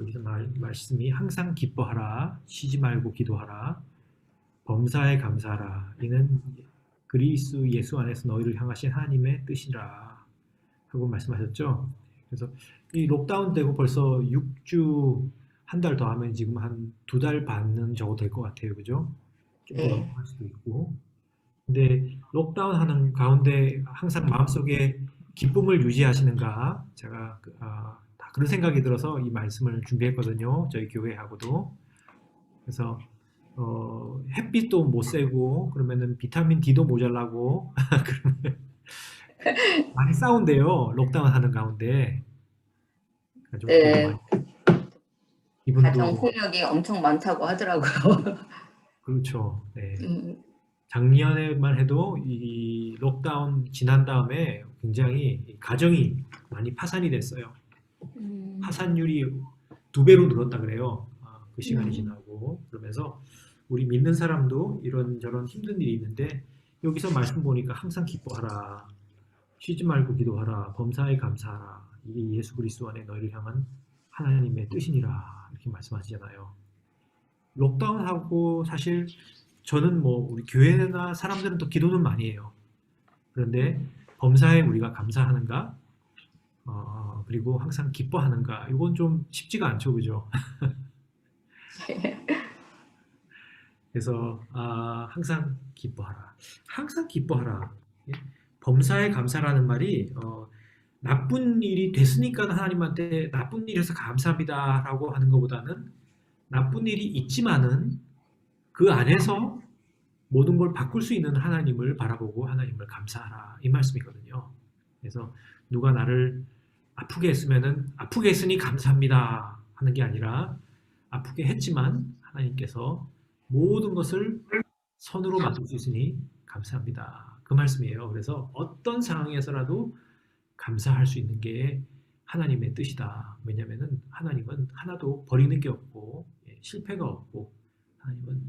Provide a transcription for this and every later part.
여기서 말씀이 항상 기뻐하라, 쉬지 말고 기도하라, 범사에 감사하라. 이는 그리스도 예수 안에서 너희를 향하신 하나님의 뜻이라 하고 말씀하셨죠. 그래서 이 록다운 되고 벌써 6주 한 달 더 하면 지금 한 2달 반은 적어도 될 것 같아요. 그죠? 좀 더 네. 넘어갈 수도 있고. 근데 록다운 하는 가운데 항상 마음속에 기쁨을 유지하시는가? 제가 다 그런 생각이 들어서 이 말씀을 준비했거든요. 저희 교회하고도. 그래서 햇빛도 못 쐬고 그러면은 비타민 D도 모자라고 그러면 많이 싸운대요. 록다운 하는 가운데. 그러니까 좀 그것도 많이 네. 가정 기분도 폭력이 엄청 많다고 하더라고요. 그렇죠. 네. 음, 작년에만 해도 이 록다운 지난 다음에 굉장히 가정이 많이 파산이 됐어요. 음, 파산율이 2배로 늘었다 그래요. 그 시간이 음, 지나고 그러면서 우리 믿는 사람도 이런저런 힘든 일이 있는데 여기서 말씀 보니까 항상 기뻐하라. 쉬지 말고 기도하라. 범사에 감사하라. 이게 예수 그리스도 안에 너희를 향한 하나님의 뜻이니라. 이렇게 말씀하시잖아요. 록다운하고 사실 저는 뭐 우리 교회나 사람들은 또 기도는 많이 해요. 그런데 범사에 우리가 감사하는가? 그리고 항상 기뻐하는가? 이건 좀 쉽지가 않죠, 그죠? 그래서 항상 기뻐하라. 항상 기뻐하라. 예? 범사에 감사라는 말이 나쁜 일이 됐으니까 하나님한테 나쁜 일에서 감사합니다라고 하는 것보다는 나쁜 일이 있지만은 그 안에서 모든 걸 바꿀 수 있는 하나님을 바라보고 하나님을 감사하라 이 말씀이거든요. 그래서 누가 나를 아프게 했으면은 아프게 했으니 감사합니다 하는 게 아니라 아프게 했지만 하나님께서 모든 것을 선으로 만들 수 있으니 감사합니다. 그 말씀이에요. 그래서 어떤 상황에서라도 감사할 수 있는 게 하나님의 뜻이다. 왜냐하면 하나님은 하나도 버리는 게 없고 실패가 없고 하나님은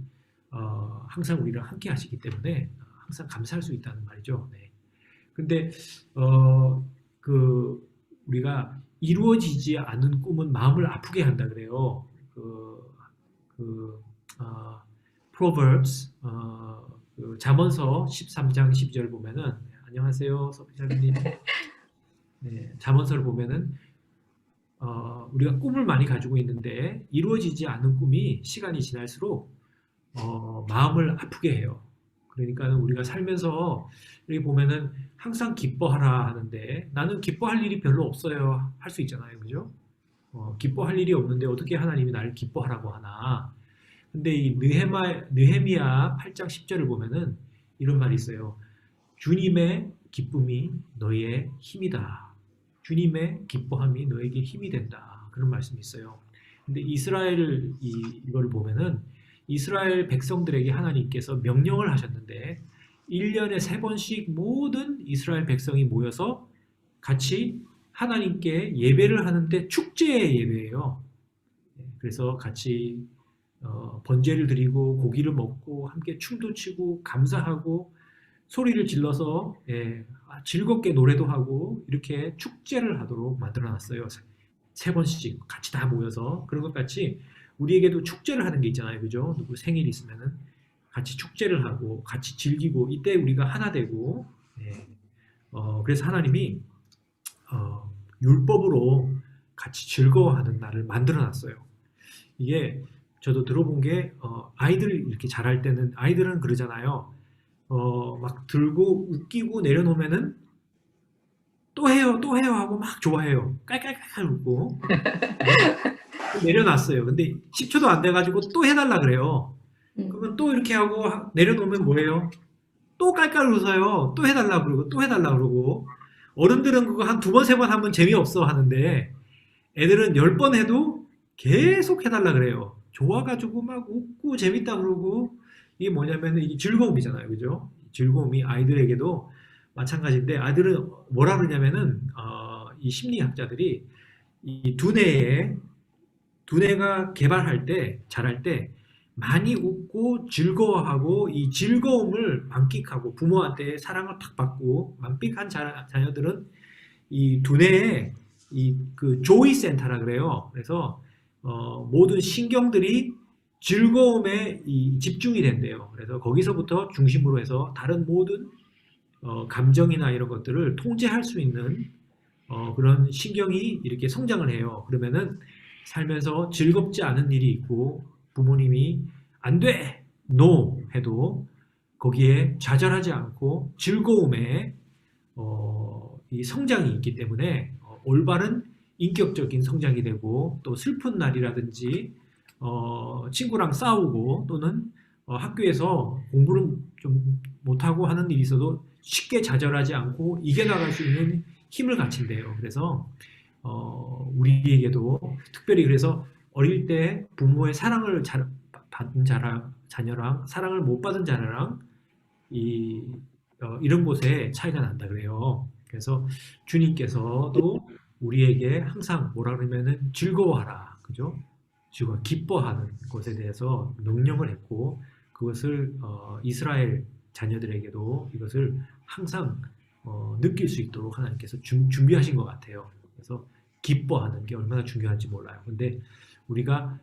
항상 우리랑 함께 하시기 때문에 항상 감사할 수 있다는 말이죠. 네. 근데 그 우리가 이루어지지 않은 꿈은 마음을 아프게 한다 그래요. 그 어, Proverbs 그 잠언서 13장 12절 보면은 안녕하세요, 서피자님. 네, 잠언서를 보면은 우리가 꿈을 많이 가지고 있는데 이루어지지 않는 꿈이 시간이 지날수록 마음을 아프게 해요. 그러니까 우리가 살면서 이렇게 보면은 항상 기뻐하라 하는데 나는 기뻐할 일이 별로 없어요. 할 수 있잖아요. 그죠? 기뻐할 일이 없는데 어떻게 하나님이 나를 기뻐하라고 하나. 근데 이 느헤미야 8장 10절을 보면은 이런 말이 있어요. 주님의 기쁨이 너희의 힘이다. 주님의 기뻐함이 너에게 힘이 된다. 그런 말씀이 있어요. 근데 이거를 보면은 이스라엘 백성들에게 하나님께서 명령을 하셨는데 1년에 3번씩 모든 이스라엘 백성이 모여서 같이 하나님께 예배를 하는데 축제의 예배예요. 그래서 같이 번제를 드리고 고기를 먹고 함께 춤도 추고 감사하고 소리를 질러서 즐겁게 노래도 하고 이렇게 축제를 하도록 만들어 놨어요. 3번씩 같이 다 모여서 그런 것 같이 우리에게도 축제를 하는 게 있잖아요. 그죠? 누구 생일이 있으면은 같이 축제를 하고 같이 즐기고 이때 우리가 하나 되고 그래서 하나님이 율법으로 같이 즐거워하는 날을 만들어 놨어요. 이게 저도 들어본 게 아이들 이렇게 잘할 때는 아이들은 그러잖아요. 막 들고 웃기고 내려놓으면은 또 해요 하고 막 좋아해요. 깔깔깔깔 웃고. 네. 내려놨어요. 근데 10초도 안 돼가지고 또 해달라 그래요. 그러면 음, 또 이렇게 하고 내려놓으면 뭐예요? 또 깔깔 웃어요. 또 해달라 그러고 또 해달라 그러고. 어른들은 그거 한 2번, 3번 하면 재미없어 하는데 애들은 10번 해도 계속 해달라 그래요. 좋아가지고 막 웃고 재밌다 그러고 이게 뭐냐면 이게 즐거움이잖아요. 그죠? 즐거움이 아이들에게도 마찬가지인데 아이들은 뭐라 그러냐면은 이 심리학자들이 이 두뇌가 개발할 때 자랄 때 많이 웃고 즐거워하고 이 즐거움을 만끽하고 부모한테 사랑을 팍 받고 만끽한 자녀들은 이 두뇌에 이 그 조이 센터라 그래요. 그래서 모든 신경들이 즐거움에 집중이 된대요. 그래서 거기서부터 중심으로 해서 다른 모든 감정이나 이런 것들을 통제할 수 있는 그런 신경이 이렇게 성장을 해요. 그러면은 살면서 즐겁지 않은 일이 있고 부모님이 안 돼! NO! 해도 거기에 좌절하지 않고 즐거움에 이 성장이 있기 때문에 올바른 인격적인 성장이 되고 또 슬픈 날이라든지 친구랑 싸우고 또는 학교에서 공부를 좀 못하고 하는 일이 있어도 쉽게 좌절하지 않고 이겨나갈 수 있는 힘을 갖춘대요. 그래서 우리에게도 특별히 그래서 어릴 때 부모의 사랑을 받은 자녀랑 사랑을 못 받은 자녀랑 이런 곳에 차이가 난다 그래요. 그래서 주님께서도 우리에게 항상 뭐라 그러면은 즐거워하라, 그죠? 즐거워, 기뻐하는 것에 대해서 명령을 했고 그것을 이스라엘 자녀들에게도 이것을 항상 느낄 수 있도록 하나님께서 준비하신 것 같아요. 그래서 기뻐하는 게 얼마나 중요한지 몰라요. 근데 우리가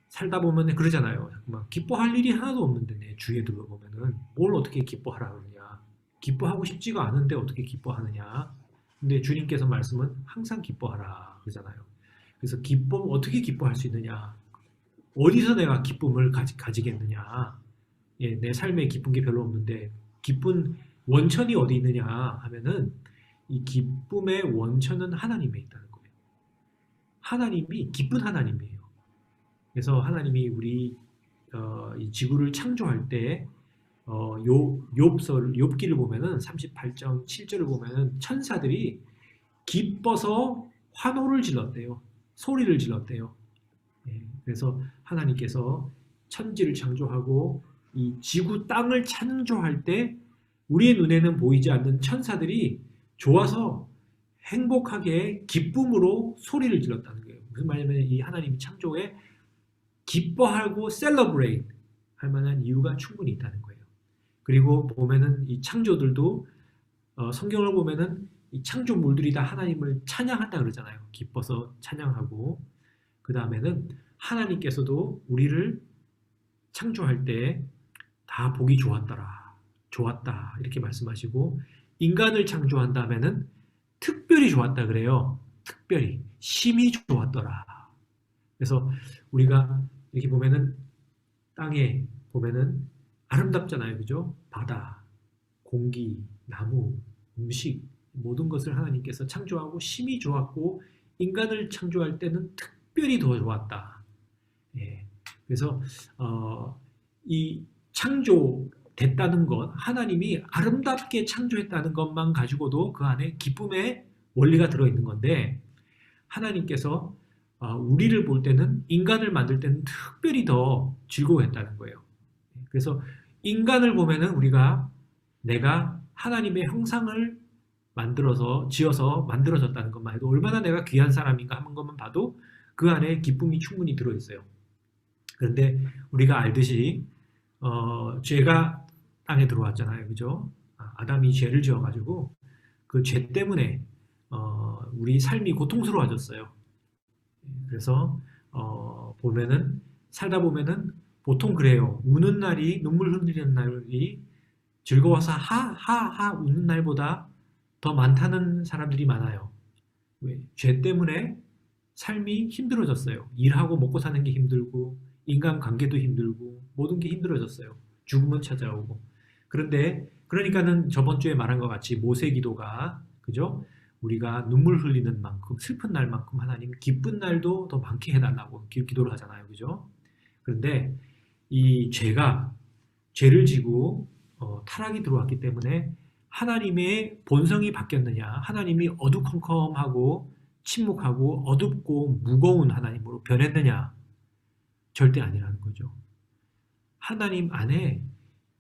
살다 보면 그러잖아요. 막 기뻐할 일이 하나도 없는데 내 주위에 둘러보면은 뭘 어떻게 기뻐하라 그러냐. 기뻐하고 싶지가 않은데 어떻게 기뻐하느냐. 근데 주님께서 말씀은 항상 기뻐하라 그러잖아요. 그래서 어떻게 기뻐할 수 있느냐. 어디서 내가 기쁨을 가지겠느냐. 예, 내 삶에 기쁜 게 별로 없는데 기쁜 원천이 어디 있느냐 하면은 이 기쁨의 원천은 하나님에 있다는 거예요. 하나님이 기쁜 하나님이에요. 그래서 하나님이 우리 이 지구를 창조할 때 욥기를 보면은 38장 7절을 보면은 천사들이 기뻐서 환호를 질렀대요. 소리를 질렀대요. 예, 그래서 하나님께서 천지를 창조하고 이 지구 땅을 창조할 때 우리의 눈에는 보이지 않는 천사들이 좋아서 행복하게 기쁨으로 소리를 질렀다는 거예요. 무슨 말이냐면 이 하나님이 창조에 기뻐하고 celebrate 할 만한 이유가 충분히 있다는 거예요. 그리고 보면은 이 창조들도 성경을 보면은 이 창조물들이 다 하나님을 찬양한다 그러잖아요. 기뻐서 찬양하고 그 다음에는 하나님께서도 우리를 창조할 때 다 보기 좋았더라. 좋았다. 이렇게 말씀하시고 인간을 창조한 다음에는 특별히 좋았다 그래요. 특별히 심히 좋았더라. 그래서 우리가 이렇게 보면은 땅에 보면은 아름답잖아요. 그죠? 바다, 공기, 나무, 음식 모든 것을 하나님께서 창조하고 심히 좋았고 인간을 창조할 때는 특별히 더 좋았다. 예. 그래서 이 창조됐다는 것, 하나님이 아름답게 창조했다는 것만 가지고도 그 안에 기쁨의 원리가 들어있는 건데 하나님께서 우리를 볼 때는 인간을 만들 때는 특별히 더 즐거워했다는 거예요. 그래서 인간을 보면은 우리가 내가 하나님의 형상을 지어서 만들어졌다는 것만 해도 얼마나 내가 귀한 사람인가 하는 것만 봐도 그 안에 기쁨이 충분히 들어있어요. 그런데 우리가 알듯이 죄가 땅에 들어왔잖아요. 그죠? 아담이 죄를 지어가지고 그 죄 때문에 우리 삶이 고통스러워졌어요. 그래서 보면은 살다 보면은 보통 그래요. 우는 날이 눈물 흘리는 날이 즐거워서 하하하 웃는 날보다 더 많다는 사람들이 많아요. 왜? 죄 때문에 삶이 힘들어졌어요. 일하고 먹고 사는 게 힘들고 인간관계도 힘들고 모든 게 힘들어졌어요. 죽음은 찾아오고. 그런데 그러니까는 저번 주에 말한 것 같이 모세기도가 그죠? 우리가 눈물 흘리는 만큼 슬픈 날만큼 하나님 기쁜 날도 더 많게 해달라고 기도를 하잖아요. 그죠? 그런데 이 죄를 지고 타락이 들어왔기 때문에 하나님의 본성이 바뀌었느냐 하나님이 어두컴컴하고 침묵하고 어둡고 무거운 하나님으로 변했느냐 절대 아니라는 거죠. 하나님 안에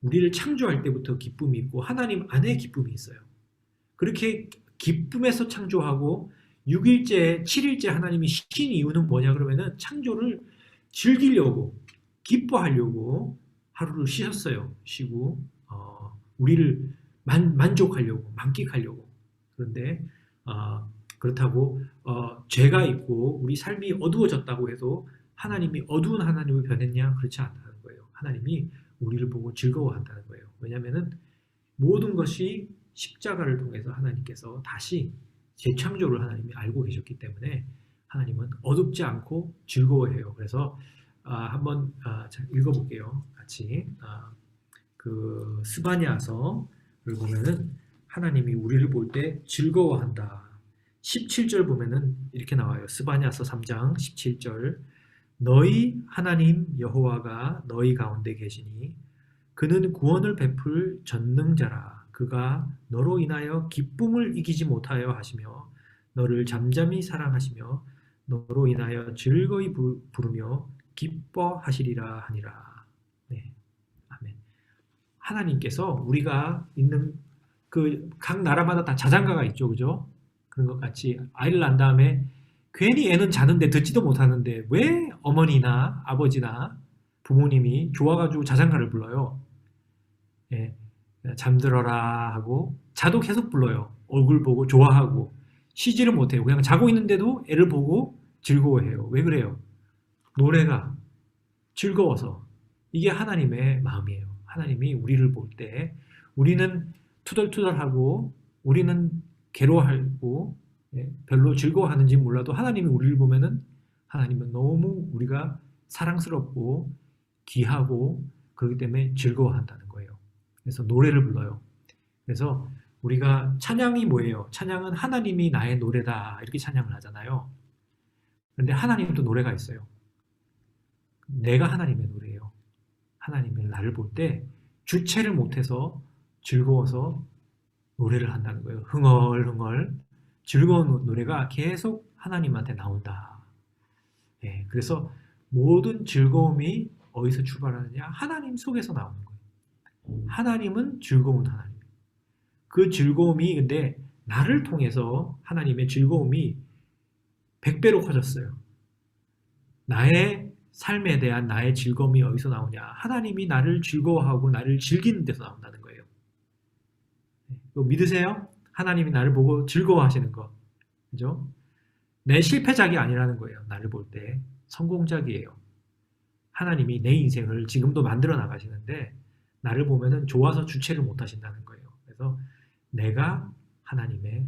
우리를 창조할 때부터 기쁨이 있고 하나님 안에 기쁨이 있어요. 그렇게 기쁨에서 창조하고 6일째, 7일째 하나님이 시킨 이유는 뭐냐 그러면은 창조를 즐기려고 기뻐하려고 하루를 쉬었어요. 쉬고 우리를 만족하려고 만끽하려고. 그런데 그렇다고 죄가 있고 우리 삶이 어두워졌다고 해도 하나님이 어두운 하나님으로 변했냐? 그렇지 않다는 거예요. 하나님이 우리를 보고 즐거워한다는 거예요. 왜냐하면은 모든 것이 십자가를 통해서 하나님께서 다시 재창조를 하나님이 알고 계셨기 때문에 하나님은 어둡지 않고 즐거워해요. 그래서 한번 읽어볼게요. 같이 그 스바냐서를 보면은 하나님이 우리를 볼 때 즐거워한다. 17절 보면은 이렇게 나와요. 스바냐서 3장 17절 너희 하나님 여호와가 너희 가운데 계시니 그는 구원을 베풀 전능자라. 그가 너로 인하여 기쁨을 이기지 못하여 하시며 너를 잠잠히 사랑하시며 너로 인하여 즐거이 부르며 기뻐하시리라 하니라. 네, 아멘. 하나님께서 우리가 있는 그 각 나라마다 다 자장가가 있죠, 그죠? 그런 것 같이 아이를 낳은 다음에 괜히 애는 자는데 듣지도 못하는데 왜 어머니나 아버지나 부모님이 좋아가지고 자장가를 불러요? 예, 잠들어라 하고 자도 계속 불러요. 얼굴 보고 좋아하고 쉬지를 못해요. 그냥 자고 있는데도 애를 보고 즐거워해요. 왜 그래요? 노래가 즐거워서. 이게 하나님의 마음이에요. 하나님이 우리를 볼 때 우리는 투덜투덜하고 우리는 괴로워하고 별로 즐거워하는지 몰라도 하나님이 우리를 보면은 하나님은 너무 우리가 사랑스럽고 귀하고 그렇기 때문에 즐거워한다는 거예요. 그래서 노래를 불러요. 그래서 우리가 찬양이 뭐예요? 찬양은 하나님이 나의 노래다 이렇게 찬양을 하잖아요. 그런데 하나님도 노래가 있어요. 내가 하나님의 노래예요. 하나님이 나를 볼 때 주체를 못해서 즐거워서 노래를 한다는 거예요. 흥얼흥얼 즐거운 노래가 계속 하나님한테 나온다. 예, 그래서 모든 즐거움이 어디서 출발하느냐? 하나님 속에서 나오는 거예요. 하나님은 즐거운 하나님. 그 즐거움이 근데 나를 통해서 하나님의 즐거움이 100배로 커졌어요. 나의 삶에 대한 나의 즐거움이 어디서 나오냐? 하나님이 나를 즐거워하고 나를 즐기는 데서 나온다는 거예요. 이거 믿으세요? 하나님이 나를 보고 즐거워하시는 거. 그죠? 내 실패작이 아니라는 거예요. 나를 볼 때 성공작이에요. 하나님이 내 인생을 지금도 만들어 나가시는데 나를 보면은 좋아서 주체를 못 하신다는 거예요. 그래서 내가 하나님의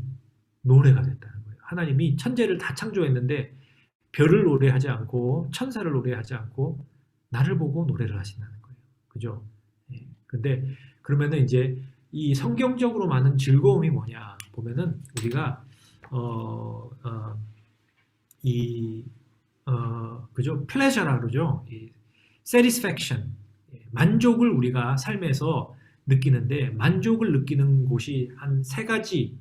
노래가 됐다는 거예요. 하나님이 천재를 다 창조했는데 별을 노래하지 않고 천사를 노래하지 않고 나를 보고 노래를 하신다는 거예요. 그죠? 예. 근데 그러면은 이제 이 성경적으로 많은 즐거움이 뭐냐 보면은 우리가 그죠? pleasure라 그러죠. 이 satisfaction 만족을 우리가 삶에서 느끼는데 만족을 느끼는 곳이 한 세 가지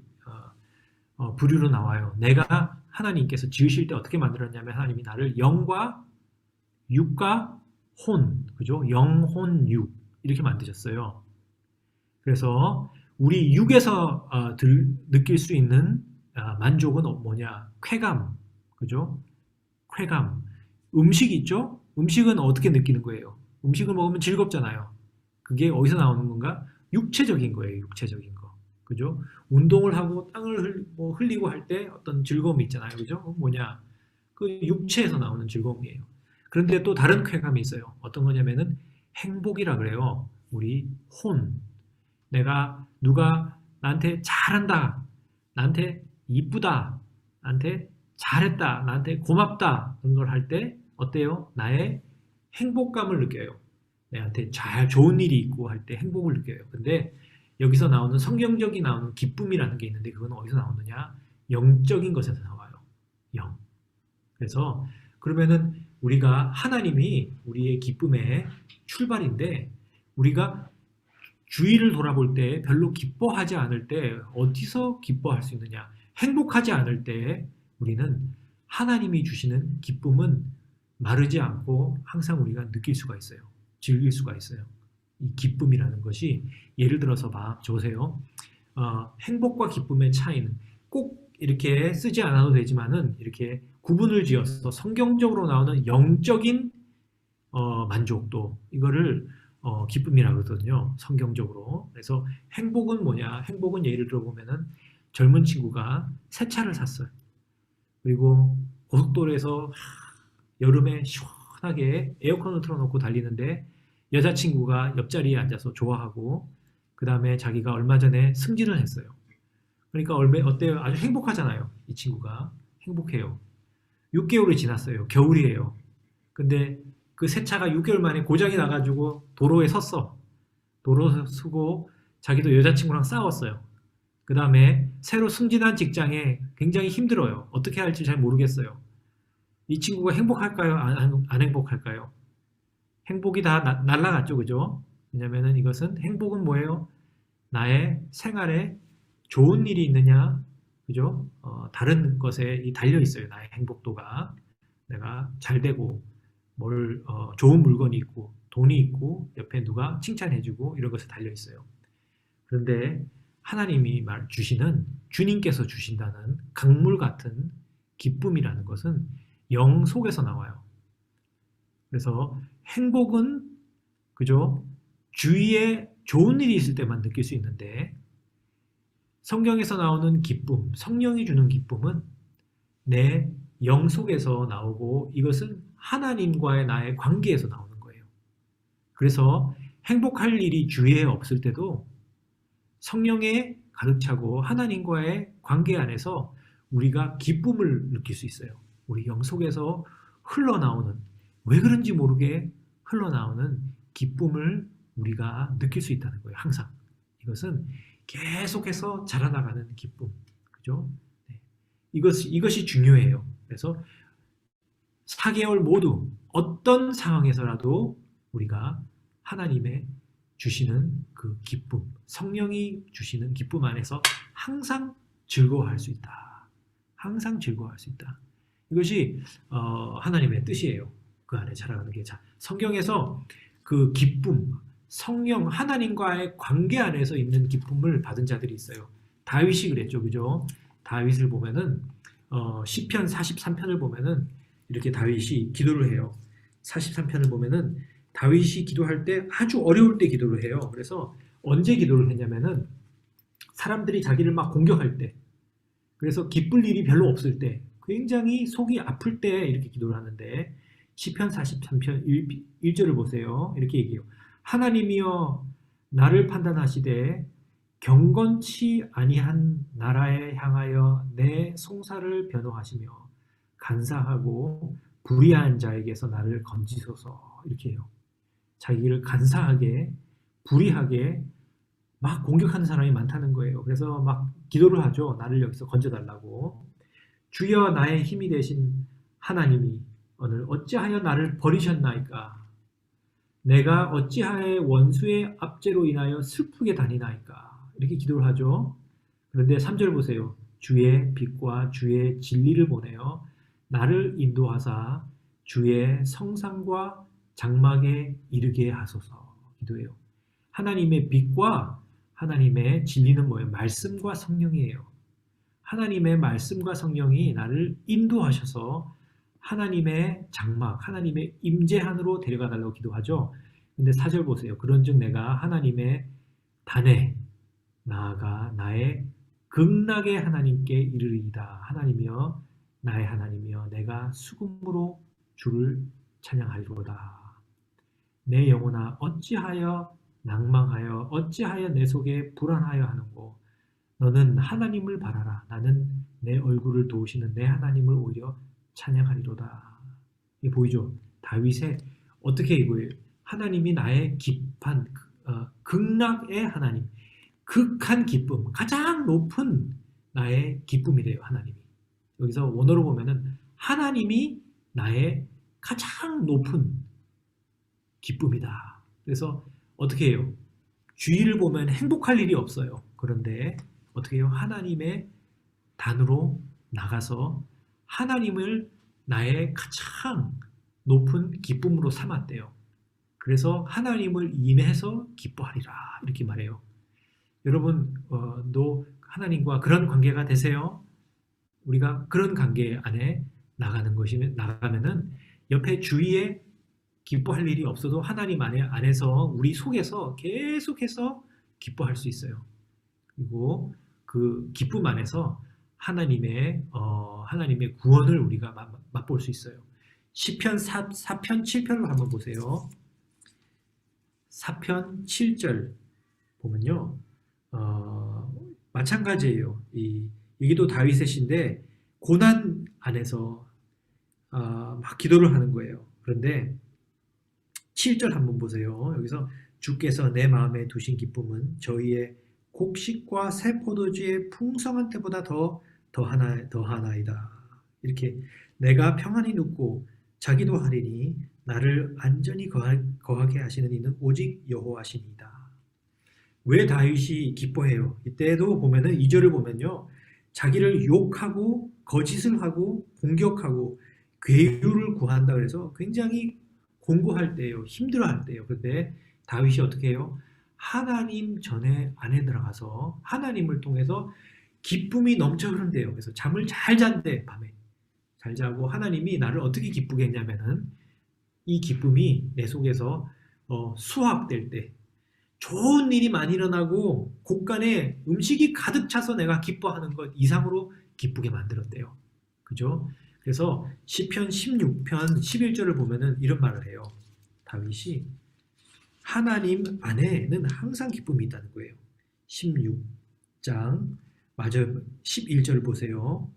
부류로 나와요. 내가 하나님께서 지으실 때 어떻게 만들었냐면 하나님이 나를 영과 육과 혼, 그죠? 영혼 육 이렇게 만드셨어요. 그래서 우리 육에서 느낄 수 있는 만족은 뭐냐? 쾌감, 그죠? 쾌감. 음식이 있죠? 음식은 어떻게 느끼는 거예요? 음식을 먹으면 즐겁잖아요. 그게 어디서 나오는 건가? 육체적인 거예요. 육체적인 거. 그죠? 운동을 하고 땀을 흘리고 할 때 어떤 즐거움이 있잖아요. 그죠? 뭐냐? 그 육체에서 나오는 즐거움이에요. 그런데 또 다른 쾌감이 있어요. 어떤 거냐면은 행복이라 그래요. 우리 혼. 누가 나한테 잘한다. 나한테 이쁘다. 나한테 잘했다. 나한테 고맙다. 그런 걸 할 때 어때요? 나의 행복감을 느껴요. 내한테 좋은 일이 있고 할 때 행복을 느껴요. 근데 여기서 나오는 성경적이 나오는 기쁨이라는 게 있는데 그건 어디서 나오느냐? 영적인 것에서 나와요. 영. 그래서 그러면은 우리가 하나님이 우리의 기쁨의 출발인데 우리가 주위를 돌아볼 때 별로 기뻐하지 않을 때 어디서 기뻐할 수 있느냐? 행복하지 않을 때 우리는 하나님이 주시는 기쁨은 마르지 않고 항상 우리가 느낄 수가 있어요. 즐길 수가 있어요. 이 기쁨이라는 것이 예를 들어서 보세요. 행복과 기쁨의 차이는 꼭 이렇게 쓰지 않아도 되지만은 이렇게 구분을 지어서 성경적으로 나오는 영적인 만족도 이거를 기쁨이라고 그러거든요. 성경적으로. 그래서 행복은 뭐냐? 행복은 예를 들어보면은 젊은 친구가 새 차를 샀어요. 그리고 고속도로에서 여름에 시원한 시원하게 에어컨을 틀어놓고 달리는데 여자친구가 옆자리에 앉아서 좋아하고 그 다음에 자기가 얼마 전에 승진을 했어요. 그러니까 어때요? 아주 행복하잖아요. 이 친구가 행복해요. 6개월이 지났어요. 겨울이에요. 근데 그 새 차가 6개월 만에 고장이 나가지고 도로에 섰어. 도로에 서고 자기도 여자친구랑 싸웠어요. 그 다음에 새로 승진한 직장에 굉장히 힘들어요. 어떻게 할지 잘 모르겠어요. 이 친구가 행복할까요? 안 행복할까요? 행복이 다 날라갔죠. 그죠? 왜냐면은 이것은 행복은 뭐예요? 나의 생활에 좋은 일이 있느냐, 그죠? 다른 것에 달려 있어요. 나의 행복도가. 내가 잘 되고, 좋은 물건이 있고, 돈이 있고, 옆에 누가 칭찬해주고, 이런 것에 달려 있어요. 그런데 하나님이 주시는, 주님께서 주신다는 강물 같은 기쁨이라는 것은 영 속에서 나와요. 그래서 행복은, 그죠? 주위에 좋은 일이 있을 때만 느낄 수 있는데, 성경에서 나오는 기쁨, 성령이 주는 기쁨은 내 영 속에서 나오고 이것은 하나님과의 나의 관계에서 나오는 거예요. 그래서 행복할 일이 주위에 없을 때도 성령에 가득 차고 하나님과의 관계 안에서 우리가 기쁨을 느낄 수 있어요. 우리 영 속에서 흘러나오는, 왜 그런지 모르게 흘러나오는 기쁨을 우리가 느낄 수 있다는 거예요. 항상. 이것은 계속해서 자라나가는 기쁨. 그죠? 네. 이것이 중요해요. 그래서 4개월 모두 어떤 상황에서라도 우리가 하나님의 주시는 그 기쁨, 성령이 주시는 기쁨 안에서 항상 즐거워할 수 있다. 항상 즐거워할 수 있다. 이것이 하나님의 뜻이에요. 그 안에 자라가는 게. 자, 성경에서 그 기쁨, 성령, 하나님과의 관계 안에서 있는 기쁨을 받은 자들이 있어요. 다윗이 그랬죠. 그죠? 다윗을 보면은 시편 43편을 보면은 이렇게 다윗이 기도를 해요. 43편을 보면은 다윗이 기도할 때 아주 어려울 때 기도를 해요. 그래서 언제 기도를 했냐면은 사람들이 자기를 막 공격할 때, 그래서 기쁠 일이 별로 없을 때, 굉장히 속이 아플 때 이렇게 기도를 하는데 시편 43편 1절을 보세요. 이렇게 얘기해요. 하나님이여 나를 판단하시되 경건치 아니한 나라에 향하여 내 송사를 변호하시며 간사하고 불의한 자에게서 나를 건지소서. 이렇게 해요. 자기를 간사하게 불의하게 막 공격하는 사람이 많다는 거예요. 그래서 막 기도를 하죠. 나를 여기서 건져달라고. 주여 나의 힘이 되신 하나님이 오늘 어찌하여 나를 버리셨나이까? 내가 어찌하여 원수의 압제로 인하여 슬프게 다니나이까? 이렇게 기도를 하죠. 그런데 3절 보세요. 주의 빛과 주의 진리를 보내어 나를 인도하사 주의 성상과 장막에 이르게 하소서. 기도해요. 하나님의 빛과 하나님의 진리는 뭐예요? 말씀과 성령이에요. 하나님의 말씀과 성령이 나를 인도하셔서 하나님의 장막, 하나님의 임재 안으로 데려가 달라고 기도하죠. 근데 4절 보세요. 그런즉 내가 하나님의 단에 나아가 나의 극락의 하나님께 이르리이다. 하나님이여 나의 하나님이여 내가 수금으로 주를 찬양하리로다. 내 영혼아 어찌하여 낭망하여 어찌하여 내 속에 불안하여 하는고 너는 하나님을 바라라. 나는 내 얼굴을 도우시는 내 하나님을 오히려 찬양하리로다. 이게 보이죠? 다윗의 어떻게 이거예요? 하나님이 나의 깊은 극락의 하나님, 극한 기쁨, 가장 높은 나의 기쁨이래요. 하나님이. 여기서 원어로 보면은 하나님이 나의 가장 높은 기쁨이다. 그래서 어떻게 해요? 주위를 보면 행복할 일이 없어요. 그런데 어떻게 해요? 하나님의 단으로 나가서 하나님을 나의 가장 높은 기쁨으로 삼았대요. 그래서 하나님을 임해서 기뻐하리라 이렇게 말해요. 여러분 도 하나님과 그런 관계가 되세요? 우리가 그런 관계 안에 나가면은 옆에 주위에 기뻐할 일이 없어도 하나님 안에서 우리 속에서 계속해서 기뻐할 수 있어요. 그리고 그 기쁨 안에서 하나님의 구원을 우리가 맛볼 수 있어요. 시편 4편 7편을 한번 보세요. 4편 7절 보면요. 마찬가지예요. 여기도 다윗의 시인데 고난 안에서 막 기도를 하는 거예요. 그런데 7절 한번 보세요. 여기서 주께서 내 마음에 두신 기쁨은 저희의 곡식과 새 포도주의 풍성한 때보다 더하나이다. 이렇게 내가 평안히 눕고 자기도 하리니 나를 안전히 거하게 하시는 이는 오직 여호와시니이다. 왜 다윗이 기뻐해요? 이때도 보면은 2절을 보면요. 자기를 욕하고 거짓을 하고 공격하고 괴유를 구한다 그래서 굉장히 공고할 때예요. 힘들어할 때예요. 그런데 다윗이 어떻게 해요? 하나님 전에 안에 들어가서 하나님을 통해서 기쁨이 넘쳐 흐른대요. 그래서 잠을 잘 잔대. 밤에 잘 자고 하나님이 나를 어떻게 기쁘게 했냐면은 이 기쁨이 내 속에서 수확될 때 좋은 일이 많이 일어나고 곳간에 음식이 가득 차서 내가 기뻐하는 것 이상으로 기쁘게 만들었대요. 그죠? 그래서 시편 16편 11절을 보면은 이런 말을 해요. 다윗이 하나님 안에는 항상 기쁨이 있다는 거예요. 16장 맞아요. 11절 보세요.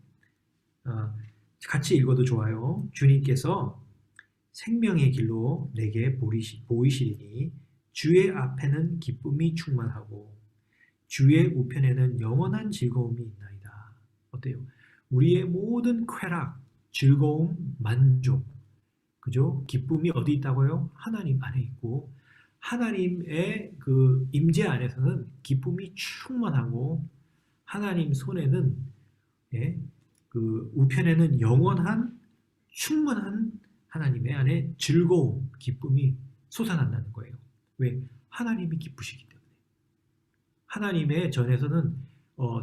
같이 읽어도 좋아요. 주님께서 생명의 길로 내게 보이시리니 주의 앞에는 기쁨이 충만하고 주의 우편에는 영원한 즐거움이 있나이다. 어때요? 우리의 모든 쾌락, 즐거움, 만족, 그죠? 기쁨이 어디 있다고요? 하나님 안에 있고 하나님의 그 임재 안에서는 기쁨이 충만하고 하나님 손에는 그 우편에는 영원한 충만한 하나님의 안에 즐거움, 기쁨이 솟아난다는 거예요. 왜? 하나님이 기쁘시기 때문에. 하나님의 전에서는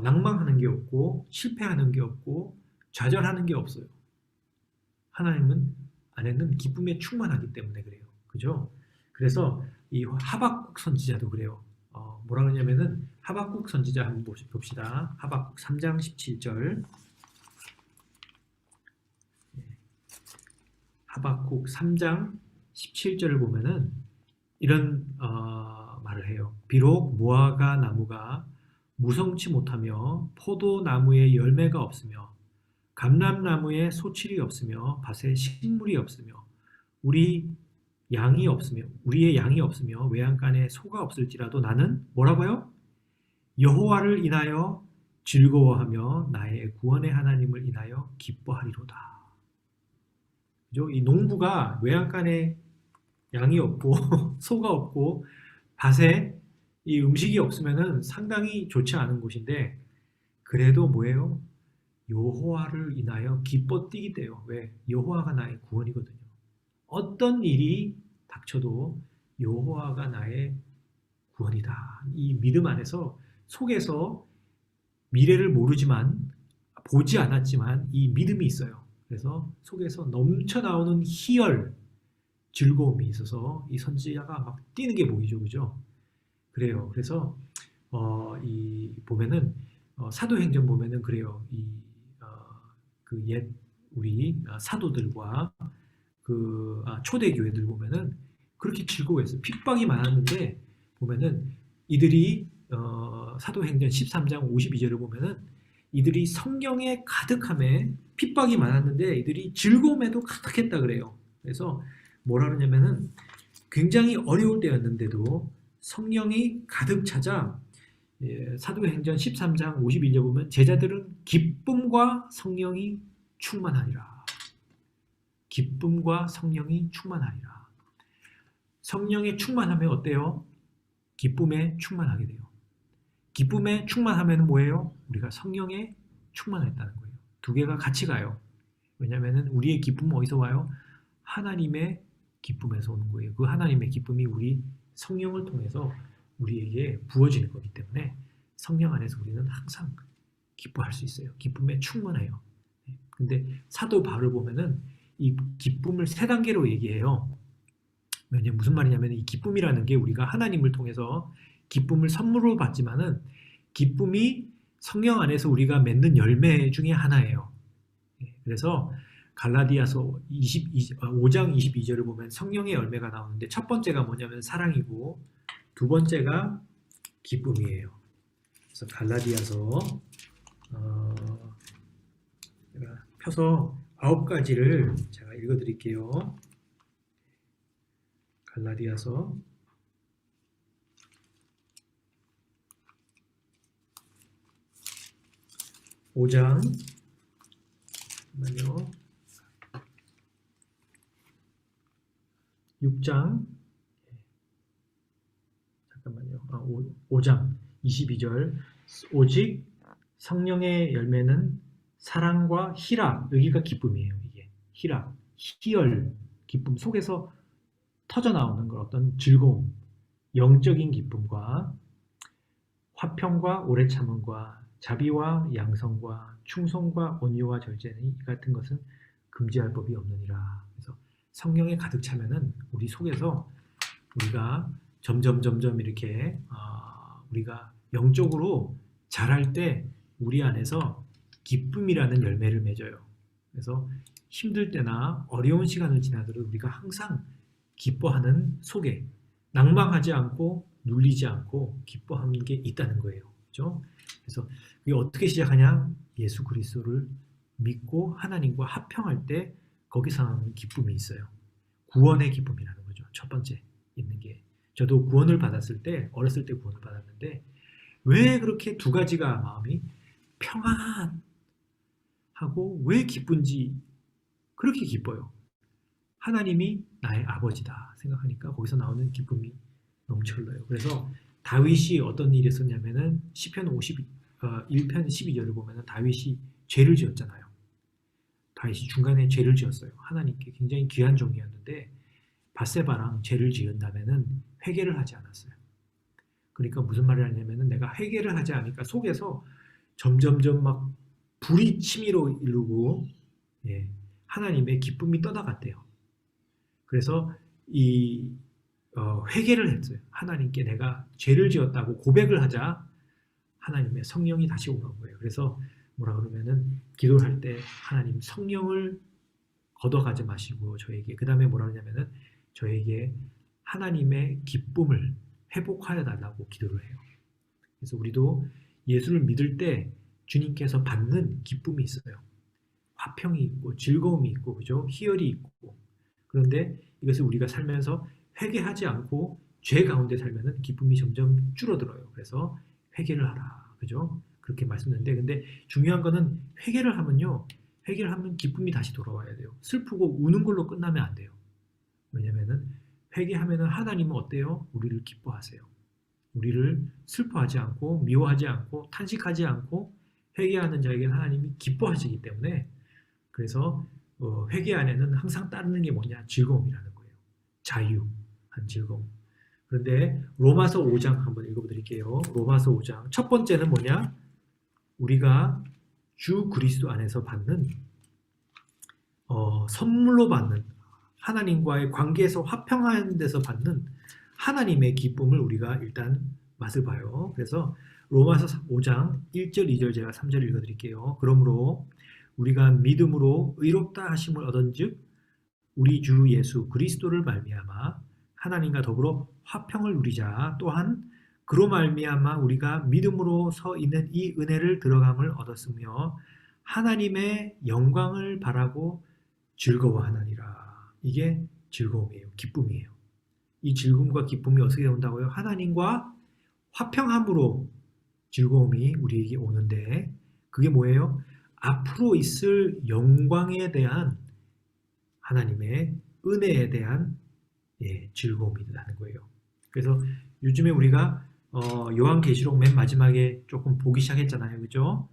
낭망하는 게 없고 실패하는 게 없고 좌절하는 게 없어요. 하나님은 안에는 기쁨에 충만하기 때문에 그래요. 그죠? 그래서 이 하박국 선지자도 그래요. 뭐라 그러냐면은 하박국 선지자 한번 봅시다. 하박국 3장 17절. 하박국 3장 17절을 보면은 이런 말을 해요. 비록 무화과 나무가 무성치 못하며 포도나무에 열매가 없으며 감람나무에 소출이 없으며 밭에 식물이 없으며 우리의 양이 없으며 외양간에 소가 없을지라도 나는 뭐라고요? 여호와를 인하여 즐거워하며 나의 구원의 하나님을 인하여 기뻐하리로다. 그죠? 이 농부가 외양간에 양이 없고 소가 없고 밭에 이 음식이 없으면은 상당히 좋지 않은 곳인데 그래도 뭐예요? 여호와를 인하여 기뻐 뛰게 돼요. 왜? 여호와가 나의 구원이거든요. 어떤 일이 닥쳐도 여호와가 나의 구원이다. 이 믿음 안에서 속에서 미래를 모르지만 보지 않았지만 이 믿음이 있어요. 그래서 속에서 넘쳐나오는 희열, 즐거움이 있어서 이 선지자가 막 뛰는 게 보이죠, 그죠? 그래요. 그래서 보면은 사도행전 보면은 그래요. 그 옛 우리 사도들과 그 초대교회들 보면은 그렇게 즐거워했어요. 핍박이 많았는데 보면은 이들이 사도행전 13장 52절을 보면은 이들이 성령에 가득함에 핍박이 많았는데 이들이 즐거움에도 가득했다 그래요. 그래서 뭐라 그러냐면은 굉장히 어려울 때였는데도 성령이 가득 찾아 사도행전 13장 51절 보면 제자들은 기쁨과 성령이 충만하리라. 기쁨과 성령이 충만하리라. 성령에 충만하면 어때요? 기쁨에 충만하게 돼요. 기쁨에 충만하면 뭐예요? 우리가 성령에 충만했다는 거예요. 두 개가 같이 가요. 왜냐하면 우리의 기쁨은 어디서 와요? 하나님의 기쁨에서 오는 거예요. 그 하나님의 기쁨이 우리 성령을 통해서 우리에게 부어지는 거기 때문에 성령 안에서 우리는 항상 기뻐할 수 있어요. 기쁨에 충만해요. 근데 사도 바울을 보면은 이 기쁨을 세 단계로 얘기해요. 왜냐면 무슨 말이냐면 이 기쁨이라는 게 우리가 하나님을 통해서 기쁨을 선물로 받지만은 기쁨이 성령 안에서 우리가 맺는 열매 중에 하나예요. 그래서 갈라디아서 5장 22절을 보면 성령의 열매가 나오는데 첫 번째가 뭐냐면 사랑이고 두 번째가 기쁨이에요. 그래서 갈라디아서 제가 펴서 9가지를 제가 읽어드릴게요. 갈라디아서 5장 잠깐만요. 6장 잠깐만요. 5장 22절 오직 성령의 열매는 사랑과 희락, 여기가 기쁨이에요. 이게 희락, 희열, 기쁨 속에서 터져 나오는 걸 어떤 즐거움, 영적인 기쁨과 화평과 오래 참음과 자비와 양성과 충성과 온유와 절제는 이 같은 것은 금지할 법이 없느니라. 그래서 성령에 가득 차면은 우리 속에서 우리가 점점 이렇게 우리가 영적으로 자랄 때 우리 안에서 기쁨이라는 열매를 맺어요. 그래서 힘들 때나 어려운 시간을 지나도록 우리가 항상 기뻐하는 속에 낭망하지 않고 눌리지 않고 기뻐하는 게 있다는 거예요. 그렇죠? 그래서 이게 어떻게 시작하냐? 예수 그리스도를 믿고 하나님과 합평할 때 거기서 나오는 기쁨이 있어요. 구원의 기쁨이라는 거죠. 첫 번째 있는 게. 저도 구원을 받았을 때, 어렸을 때 구원을 받았는데 왜 그렇게 두 가지가 마음이 평안하고 왜 기쁜지 그렇게 기뻐요. 하나님이 나의 아버지다 생각하니까 거기서 나오는 기쁨이 넘쳐 흘러요. 그래서 다윗이 어떤 일이 있었냐면은 시편 1편 12절을 보면은 다윗이 죄를 지었잖아요. 다윗이 중간에 죄를 지었어요. 하나님께 굉장히 귀한 종이었는데 밧세바랑 죄를 지은 다음에는 회개를 하지 않았어요. 그러니까 무슨 말을 하냐면은 내가 회개를 하지 않으니까 속에서 점점점 막 불이 치밀어 이르고 하나님의 기쁨이 떠나갔대요. 그래서 회개를 했어요. 하나님께 내가 죄를 지었다고 고백을 하자 하나님의 성령이 다시 오는 거예요. 그래서 뭐라 그러면은 기도를 할 때 하나님 성령을 걷어가지 마시고 저에게 그 다음에 뭐라 그러냐면은 저에게 하나님의 기쁨을 회복하여 달라고 기도를 해요. 그래서 우리도 예수를 믿을 때 주님께서 받는 기쁨이 있어요. 화평이 있고 즐거움이 있고 그죠? 희열이 있고 그런데 이것을 우리가 살면서 회개하지 않고 죄 가운데 살면은 기쁨이 점점 줄어들어요. 그래서 회개를 하라. 그죠? 그렇게 말씀드렸는데 근데 중요한 거는 회개를 하면요. 회개를 하면 기쁨이 다시 돌아와야 돼요. 슬프고 우는 걸로 끝나면 안 돼요. 왜냐면은 회개하면은 하나님은 어때요? 우리를 기뻐하세요. 우리를 슬퍼하지 않고 미워하지 않고 탄식하지 않고 회개하는 자에게는 하나님이 기뻐하시기 때문에 그래서 회개 안에는 항상 따르는 게 뭐냐? 즐거움이라는 거예요. 자유한 즐거움. 그런데 로마서 5장 한번 읽어드릴게요. 로마서 5장 첫 번째는 뭐냐? 우리가 주 그리스도 안에서 받는 선물로 받는 하나님과의 관계에서 화평하는 데서 받는 하나님의 기쁨을 우리가 일단 맛을 봐요. 그래서 로마서 5장 1절 2절 제가 3절 읽어드릴게요. 그러므로 우리가 믿음으로 의롭다 하심을 얻은즉 우리 주 예수 그리스도를 말미암아 하나님과 더불어 화평을 누리자. 또한 그로 말미암아 우리가 믿음으로 서 있는 이 은혜를 들어감을 얻었으며 하나님의 영광을 바라고 즐거워하느니라. 이게 즐거움이에요. 기쁨이에요. 이 즐거움과 기쁨이 어떻게 온다고요? 하나님과 화평함으로 즐거움이 우리에게 오는데 그게 뭐예요? 앞으로 있을 영광에 대한 하나님의 은혜에 대한 즐거움이라는 거예요. 그래서 요즘에 우리가 요한계시록 맨 마지막에 조금 보기 시작했잖아요. 그죠?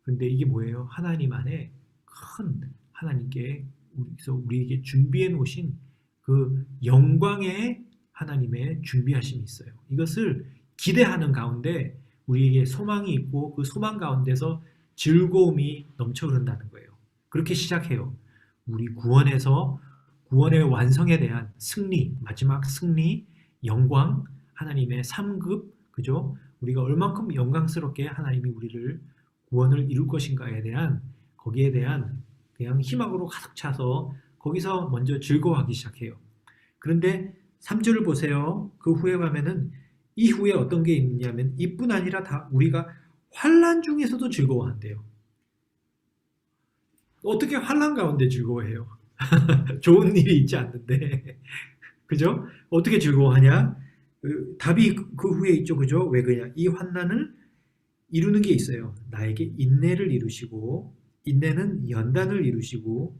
근데 이게 뭐예요? 하나님 안에 큰 하나님께 우리에게 준비해 놓으신 그 영광의 하나님의 준비하심이 있어요. 이것을 기대하는 가운데 우리에게 소망이 있고 그 소망 가운데서 즐거움이 넘쳐 흐른다는 거예요. 그렇게 시작해요. 우리 구원의 완성에 대한 승리, 마지막 승리, 영광, 하나님의 3급, 그죠? 우리가 얼만큼 영광스럽게 하나님이 우리를 구원을 이룰 것인가에 대한 거기에 대한 그냥 희망으로 가득 차서 거기서 먼저 즐거워하기 시작해요. 그런데 3절을 보세요. 그 후에 가면은 이후에 어떤 게 있냐면 이뿐 아니라 다 우리가 환난 중에서도 즐거워한대요. 어떻게 환난 가운데 즐거워해요? 좋은 일이 있지 않는데. 그죠? 어떻게 즐거워하냐? 답이 그 후에 있죠. 그죠? 왜 그러냐? 이 환난을 이루는 게 있어요. 나에게 인내를 이루시고, 인내는 연단을 이루시고,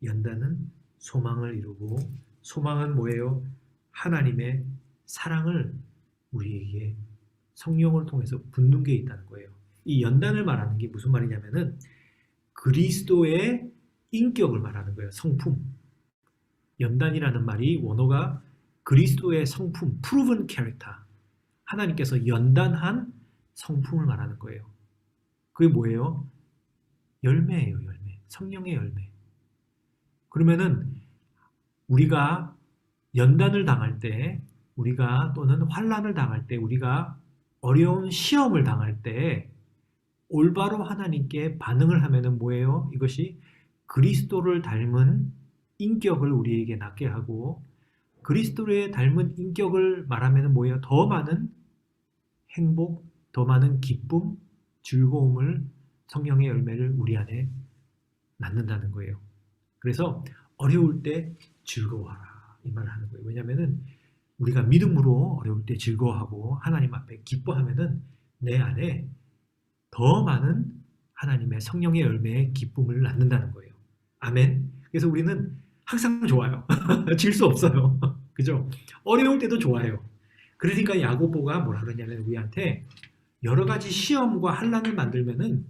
연단은 소망을 이루고, 소망은 뭐예요? 하나님의 사랑을 우리에게 성령을 통해서 붓는 게 있다는 거예요. 이 연단을 말하는 게 무슨 말이냐면은 그리스도의 인격을 말하는 거예요. 성품. 연단이라는 말이 원어가 그리스도의 성품, proven character. 하나님께서 연단한 성품을 말하는 거예요. 그게 뭐예요? 열매예요, 열매. 성령의 열매. 그러면은 우리가 연단을 당할 때, 우리가 또는 환난을 당할 때, 우리가 어려운 시험을 당할 때 올바로 하나님께 반응을 하면은 뭐예요? 이것이 그리스도를 닮은 인격을 우리에게 낳게 하고 그리스도를 닮은 인격을 말하면 뭐예요? 더 많은 행복, 더 많은 기쁨, 즐거움을 성령의 열매를 우리 안에 낳는다는 거예요. 그래서 어려울 때 즐거워하라 이 말을 하는 거예요. 왜냐하면 우리가 믿음으로 어려울 때 즐거워하고 하나님 앞에 기뻐하면은 내 안에 더 많은 하나님의 성령의 열매의 기쁨을 낳는다는 거예요. 아멘. 그래서 우리는 항상 좋아요. 질 수 없어요. 그죠? 어려울 때도 좋아요. 그러니까 야고보가 뭐라 그러냐면 우리한테 여러 가지 시험과 환난을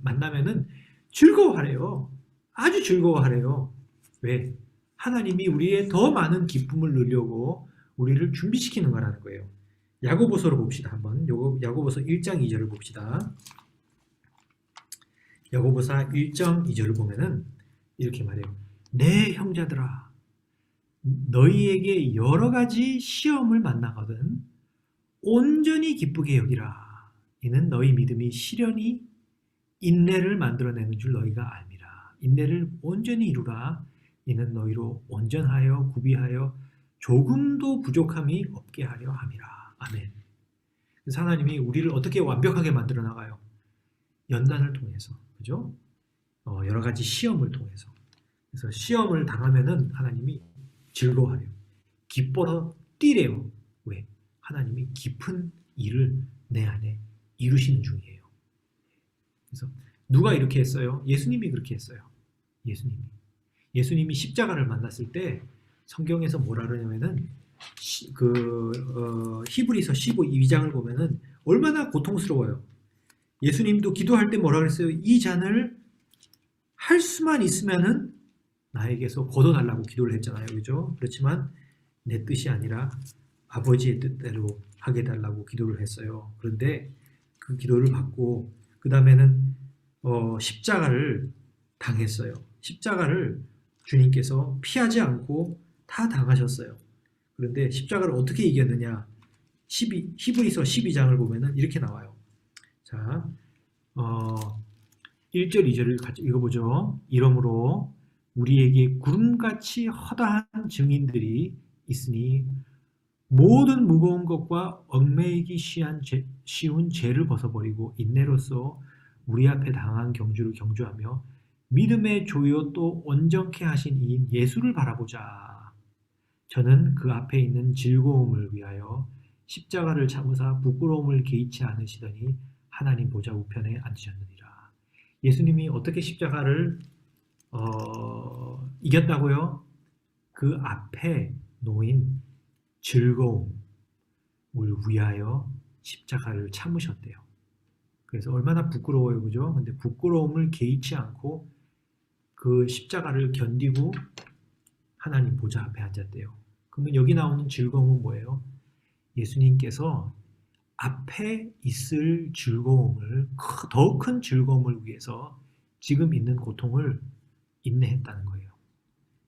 만나면은 즐거워하래요. 아주 즐거워하래요. 왜? 하나님이 우리의 더 많은 기쁨을 누리려고 우리를 준비시키는 거라는 거예요. 야고보서로 봅시다. 한번 야고보서 1장 2절을 봅시다. 야고보서 1장 2절을 보면은 이렇게 말해요. 내 형제들아 너희에게 여러 가지 시험을 만나거든 온전히 기쁘게 여기라. 이는 너희 믿음이 시련이 인내를 만들어내는 줄 너희가 알미라. 인내를 온전히 이루라. 이는 너희로 온전하여 구비하여 조금도 부족함이 없게 하려 함이라. 아멘. 그래서 하나님이 우리를 어떻게 완벽하게 만들어 나가요? 연단을 통해서, 그죠? 여러 가지 시험을 통해서. 그래서 시험을 당하면은 하나님이 즐거워하래요. 기뻐서 뛰래요. 왜? 하나님이 깊은 일을 내 안에 이루시는 중이에요. 그래서 누가 이렇게 했어요? 예수님이 그렇게 했어요. 예수님이 십자가를 만났을 때 성경에서 뭐라 그러냐면은 히브리서 12장을 보면은 얼마나 고통스러워요. 예수님도 기도할 때 뭐라 그랬어요? 이 잔을 할 수만 있으면은 나에게서 걷어달라고 기도를 했잖아요. 그죠? 그렇지만 내 뜻이 아니라 아버지의 뜻대로 하게 해달라고 기도를 했어요. 그런데 그 기도를 받고 그 다음에는 십자가를 당했어요. 십자가를 주님께서 피하지 않고 다 당하셨어요. 그런데 십자가를 어떻게 이겼느냐? 히브리서 12장을 보면은 이렇게 나와요. 자, 1절, 2절을 같이 읽어보죠. 이러므로 우리에게 구름같이 허다한 증인들이 있으니 모든 무거운 것과 얽매이기 쉬운 죄를 벗어버리고 인내로서 우리 앞에 당한 경주를 경주하며 믿음의 조요 또 온전케 하신 이인 예수를 바라보자. 저는 그 앞에 있는 즐거움을 위하여 십자가를 참으사 부끄러움을 개의치 않으시더니 하나님 보좌 우편에 앉으셨느니라. 예수님이 어떻게 십자가를 이겼다고요? 그 앞에 놓인 즐거움을 위하여 십자가를 참으셨대요. 그래서 얼마나 부끄러워요, 그죠? 근데 부끄러움을 개의치 않고 그 십자가를 견디고 하나님 보좌 앞에 앉았대요. 그러면 여기 나오는 즐거움은 뭐예요? 예수님께서 앞에 있을 즐거움을, 더 큰 즐거움을 위해서 지금 있는 고통을 인내했다는 거예요.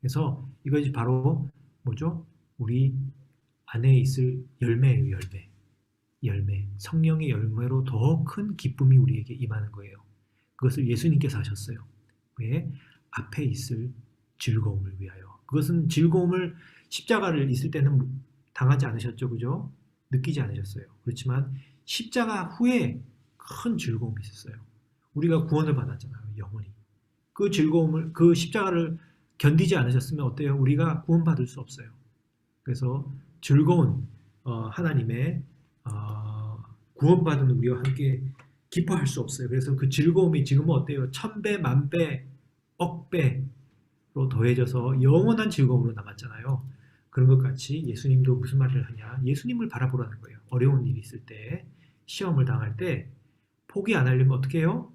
그래서 이것이 바로 뭐죠? 우리 안에 있을 열매예요, 열매. 성령의 열매로 더 큰 기쁨이 우리에게 임하는 거예요. 그것을 예수님께서 하셨어요. 왜? 앞에 있을 즐거움을 위하여. 그것은 즐거움을 십자가를 있을 때는 당하지 않으셨죠, 그죠? 느끼지 않으셨어요. 그렇지만 십자가 후에 큰 즐거움이 있었어요. 우리가 구원을 받았잖아요, 영원히. 그 즐거움을, 그 십자가를 견디지 않으셨으면 어때요? 우리가 구원받을 수 없어요. 그래서 즐거운 하나님의 구원받은 우리와 함께 기뻐할 수 없어요. 그래서 그 즐거움이 지금은 어때요? 1000배, 만배, 억배로 더해져서 영원한 즐거움으로 남았잖아요. 그런 것 같이 예수님도 무슨 말을 하냐? 예수님을 바라보라는 거예요. 어려운 일이 있을 때, 시험을 당할 때 포기 안 하려면 어떻게 해요?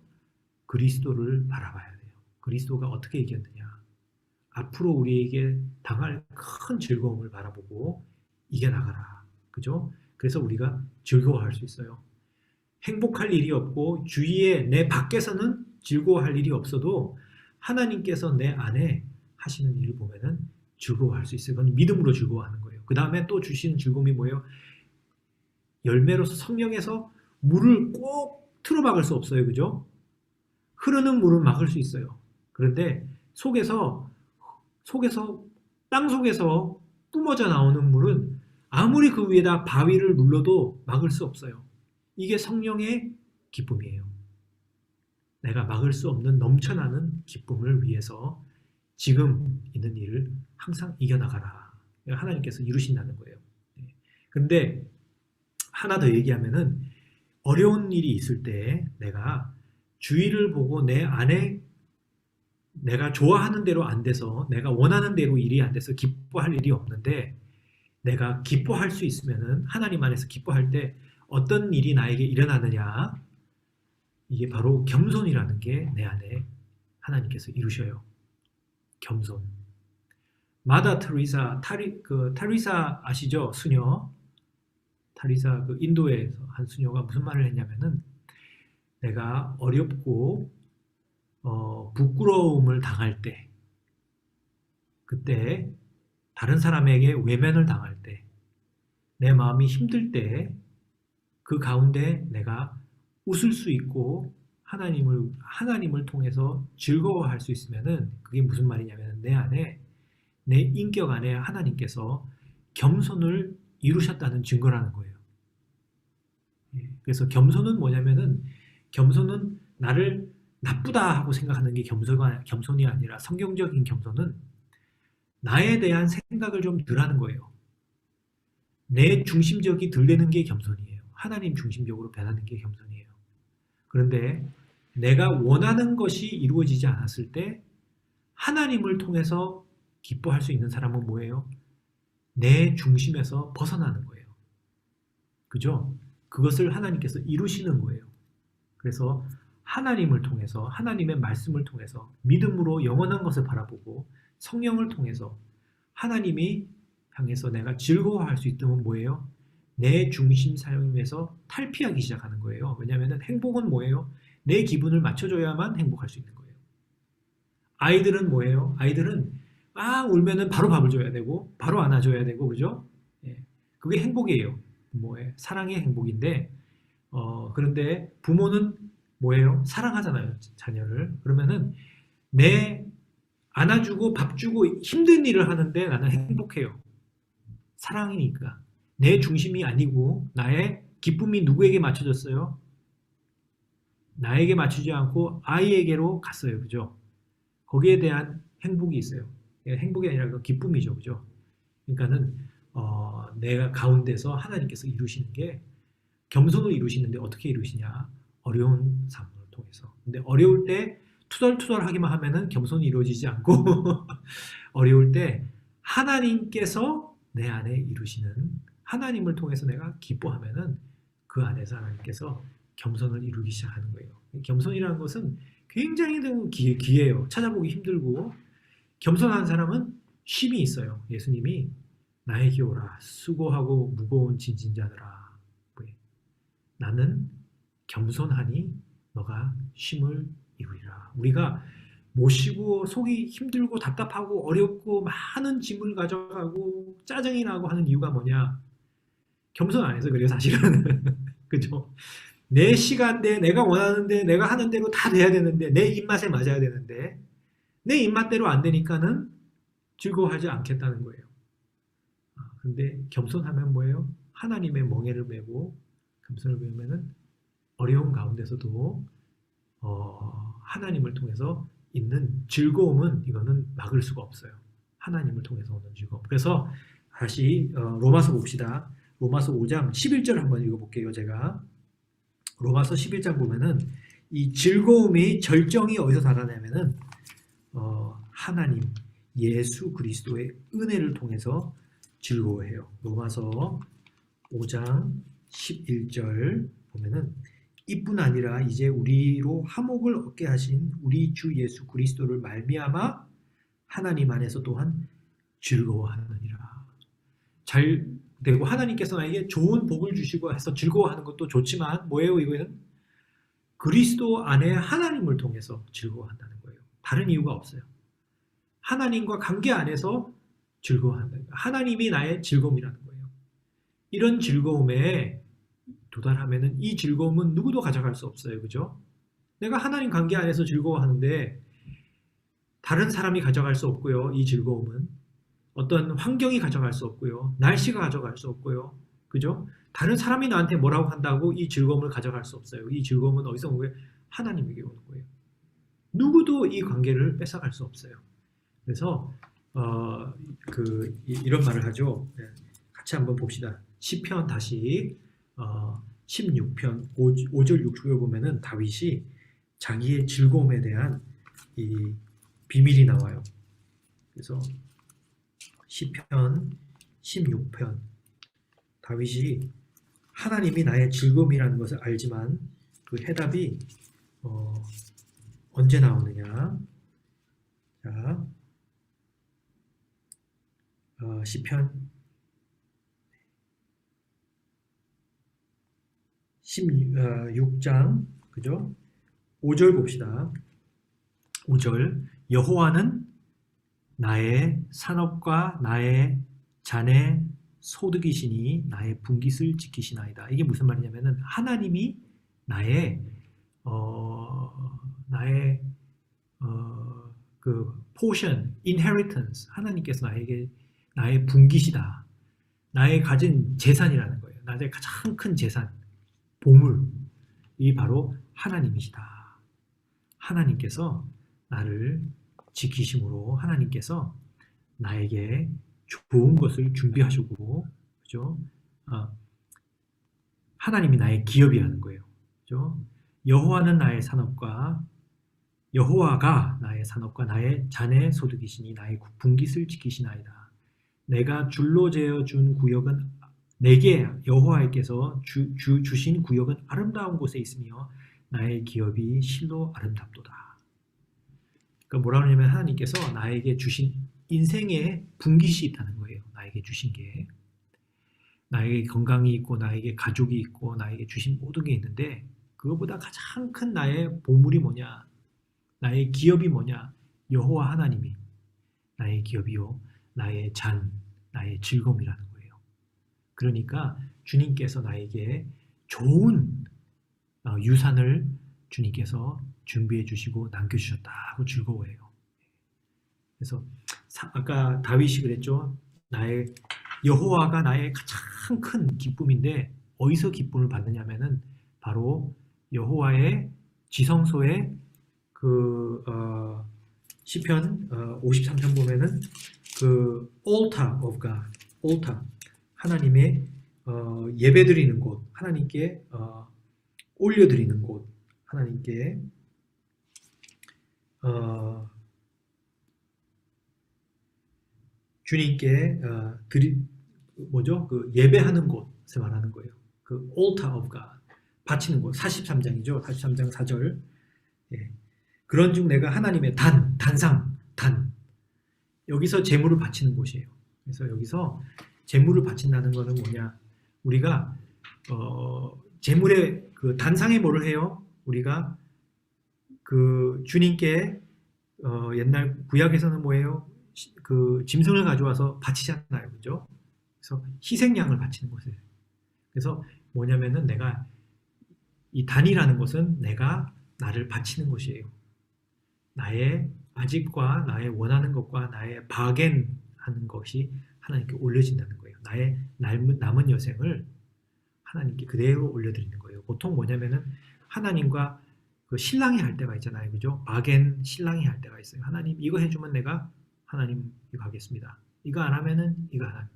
그리스도를 바라봐야 돼요. 그리스도가 어떻게 이겼느냐? 앞으로 우리에게 당할 큰 즐거움을 바라보고 이겨나가라. 그죠? 그래서 우리가 즐거워할 수 있어요. 행복할 일이 없고 주위에 내 밖에서는 즐거워할 일이 없어도 하나님께서 내 안에 하시는 일을 보면은 즐거워할 수 있어요. 그건 믿음으로 즐거워하는 거예요. 그 다음에 또 주시는 즐거움이 뭐예요? 열매로서 성령에서 물을 꼭 틀어막을 수 없어요. 그죠? 흐르는 물은 막을 수 있어요. 그런데 땅 속에서 뿜어져 나오는 물은 아무리 그 위에다 바위를 눌러도 막을 수 없어요. 이게 성령의 기쁨이에요. 내가 막을 수 없는 넘쳐나는 기쁨을 위해서 지금 있는 일을 항상 이겨나가라. 하나님께서 이루신다는 거예요. 그런데 하나 더 얘기하면은 어려운 일이 있을 때 내가 주위를 보고 내 안에 내가 좋아하는 대로 안 돼서 내가 원하는 대로 일이 안 돼서 기뻐할 일이 없는데 내가 기뻐할 수 있으면은 하나님 안에서 기뻐할 때 어떤 일이 나에게 일어나느냐? 이게 바로 겸손이라는 게 내 안에 하나님께서 이루셔요. 겸손. 마다 테리사, 테리사 아시죠? 수녀. 테리사 그 인도에서 한 수녀가 무슨 말을 했냐면은 내가 어렵고 부끄러움을 당할 때, 그때 다른 사람에게 외면을 당할 때, 내 마음이 힘들 때 그 가운데 내가 웃을 수 있고 하나님을 통해서 즐거워할 수 있으면은 그게 무슨 말이냐면 내 안에 내 인격 안에 하나님께서 겸손을 이루셨다는 증거라는 거예요. 그래서 겸손은 뭐냐면은 겸손은 나를 나쁘다 하고 생각하는 게 겸손이 아니라 성경적인 겸손은 나에 대한 생각을 좀 덜 하는 거예요. 내 중심적이 덜 되는 게 겸손이에요. 하나님 중심적으로 변하는 게 겸손이에요. 그런데 내가 원하는 것이 이루어지지 않았을 때 하나님을 통해서 기뻐할 수 있는 사람은 뭐예요? 내 중심에서 벗어나는 거예요. 그죠? 그것을 하나님께서 이루시는 거예요. 그래서 하나님을 통해서 하나님의 말씀을 통해서 믿음으로 영원한 것을 바라보고 성령을 통해서 하나님이 향해서 내가 즐거워할 수 있다면 뭐예요? 내 중심 삶에서 탈피하기 시작하는 거예요. 왜냐하면 행복은 뭐예요? 내 기분을 맞춰줘야만 행복할 수 있는 거예요. 아이들은 뭐예요? 아이들은 울면은 바로 밥을 줘야 되고 바로 안아줘야 되고 그죠? 그게 행복이에요. 사랑의 행복인데 그런데 부모는 뭐예요? 사랑하잖아요, 자녀를. 그러면은 내 안아주고 밥 주고 힘든 일을 하는데 나는 행복해요. 사랑이니까. 내 중심이 아니고 나의 기쁨이 누구에게 맞춰졌어요? 나에게 맞추지 않고 아이에게로 갔어요. 그죠? 거기에 대한 행복이 있어요. 행복이 아니라 그 기쁨이죠. 그죠? 그러니까는 내가 가운데서 하나님께서 이루시는 게 겸손을 이루시는데 어떻게 이루시냐? 어려운 삶을 통해서. 근데 어려울 때 투덜투덜하기만 하면은 겸손이 이루어지지 않고 어려울 때 하나님께서 내 안에 이루시는 하나님을 통해서 내가 기뻐하면은 그 안에서 하나님께서 겸손을 이루기 시작하는 거예요. 겸손이라는 것은 굉장히 귀해요. 찾아보기 힘들고 겸손한 사람은 쉼이 있어요. 예수님이 나에게 오라 수고하고 무거운 짐진 자들아 나는 겸손하니 너가 쉼을 이루리라. 우리가 모시고 속이 힘들고 답답하고 어렵고 많은 짐을 가져가고 짜증이 나고 하는 이유가 뭐냐? 겸손 안 해서 그래요, 사실은. 그죠? 내 시간대, 내가 원하는데, 내가 하는 대로 다 돼야 되는데, 내 입맛에 맞아야 되는데, 내 입맛대로 안 되니까는 즐거워하지 않겠다는 거예요. 근데 겸손하면 뭐예요? 하나님의 멍에를 메고 겸손을 배우면은 어려운 가운데서도 하나님을 통해서 있는 즐거움은 이거는 막을 수가 없어요. 하나님을 통해서 오는 즐거움. 그래서 다시 로마서 봅시다. 로마서 5장 11절 한번 읽어볼게요. 제가 로마서 11장 보면은 이 즐거움이 절정이 어디서 나타나냐면은 하나님 예수 그리스도의 은혜를 통해서 즐거워해요. 로마서 5장 11절 보면은 이뿐 아니라 이제 우리로 화목을 얻게 하신 우리 주 예수 그리스도를 말미암아 하나님 안에서 또한 즐거워하느니라. 잘 되고 하나님께서 나에게 좋은 복을 주시고 해서 즐거워하는 것도 좋지만 뭐예요? 이거는 그리스도 안에 하나님을 통해서 즐거워한다는 거예요. 다른 이유가 없어요. 하나님과 관계 안에서 즐거워한다는 거예요. 하나님이 나의 즐거움이라는 거예요. 이런 즐거움에 도달하면은 이 즐거움은 누구도 가져갈 수 없어요. 그죠? 내가 하나님 관계 안에서 즐거워하는데 다른 사람이 가져갈 수 없고요. 이 즐거움은 어떤 환경이 가져갈 수 없고요. 날씨가 가져갈 수 없고요. 그죠? 다른 사람이 나한테 뭐라고 한다고 이 즐거움을 가져갈 수 없어요. 이 즐거움은 어디서 오는 거예요? 하나님에게 오는 거예요. 누구도 이 관계를 뺏어갈 수 없어요. 그래서 이런 말을 하죠. 같이 한번 봅시다. 시편 다시 16편 5절 6절을 보면은 다윗이 자기의 즐거움에 대한 이 비밀이 나와요. 그래서 시편 16편 다윗이 하나님이 나의 즐거움이라는 것을 알지만 그 해답이 언제 나오느냐? 자, 시편 16장 그죠? 5절 봅시다. 5절 여호와는 나의 산업과 나의 잔의 소득이시니 나의 분깃을 지키시나이다. 이게 무슨 말이냐면은 하나님이 나의 그 portion, inheritance 하나님께서 나에게 나의 분깃이다. 나의 가진 재산이라는 거예요. 나의 가장 큰 재산, 보물이 바로 하나님이시다. 하나님께서 나를 지키심으로 하나님께서 나에게 좋은 것을 준비하시고, 그죠? 하나님이 나의 기업이라는 거예요. 그죠? 여호와가 나의 산업과 나의 잔의 소득이시니 나의 분깃을 지키시나이다. 내가 줄로 재어 준 구역은 내게 여호와께서 주신 구역은 아름다운 곳에 있으며 나의 기업이 실로 아름답도다. 그러니까 뭐라 그러냐면 하나님께서 나에게 주신 인생의 분깃이 있다는 거예요. 나에게 주신 게. 나에게 건강이 있고 나에게 가족이 있고 나에게 주신 모든 게 있는데 그것보다 가장 큰 나의 보물이 뭐냐? 나의 기업이 뭐냐? 여호와 하나님이 나의 기업이요. 나의 잔, 나의 즐거움이라는 거예요. 그러니까 주님께서 나에게 좋은 유산을 주님께서 준비해 주시고 남겨주셨다고 즐거워해요. 그래서 아까 다윗이 그랬죠. 나의 여호와가 나의 가장 큰 기쁨인데 어디서 기쁨을 받느냐면은 바로 여호와의 지성소에 시편 53편 보면은 그 altar of God, altar 하나님의 예배드리는 곳, 하나님께 올려드리는 곳, 하나님께 주님께 그 예배하는 곳을 말하는 거예요. 그 altar of God 바치는 곳 43장이죠. 43장 4절. 예. 그런즉 내가 하나님의 단상 여기서 제물을 바치는 곳이에요. 그래서 여기서 제물을 바친다는 것은 뭐냐? 우리가 제물의 그 단상에 뭐를 해요? 우리가 그 주님께 옛날 구약에서는 뭐예요? 그 짐승을 가져와서 바치잖아요, 그죠? 그래서 희생양을 바치는 곳이에요. 그래서 뭐냐면은 내가 이 단이라는 것은 내가 나를 바치는 곳이에요. 나의 아집과 나의 원하는 것과 나의 바겐하는 것이 하나님께 올려진다는 거예요. 나의 남은 여생을 하나님께 그대로 올려드리는 거예요. 보통 뭐냐면은 하나님과 그 신랑이 할 때가 있잖아요. 그죠? 바겐 신랑이 할 때가 있어요. 하나님 이거 해주면 내가 하나님 이거 하겠습니다. 이거 안 하면은 이거 하나님.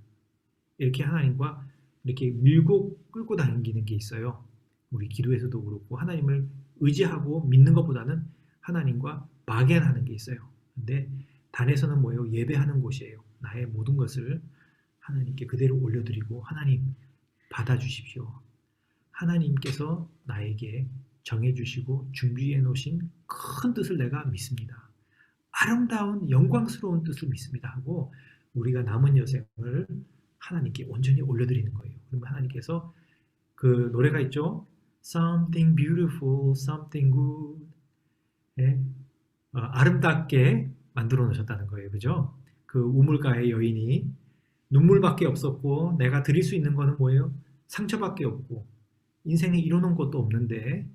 이렇게 하나님과 이렇게 밀고 끌고 다니는 게 있어요. 우리 기도에서도 그렇고 하나님을 의지하고 믿는 것보다는 하나님과 바겐하는 게 있어요. 근데 단에서는 뭐예요? 예배하는 곳이에요. 나의 모든 것을 하나님께 그대로 올려드리고 하나님 받아주십시오. 하나님께서 나에게 정해주시고 준비해 놓으신 큰 뜻을 내가 믿습니다. 아름다운 영광스러운 뜻을 믿습니다 하고 우리가 남은 여생을 하나님께 온전히 올려드리는 거예요. 그러면 하나님께서 그 노래가 있죠. Something beautiful, something good. 예? 아름답게 만들어 놓으셨다는 거예요. 그죠? 그 우물가의 여인이 눈물밖에 없었고 내가 드릴 수 있는 거는 뭐예요? 상처밖에 없고 인생에 이루는 것도 없는데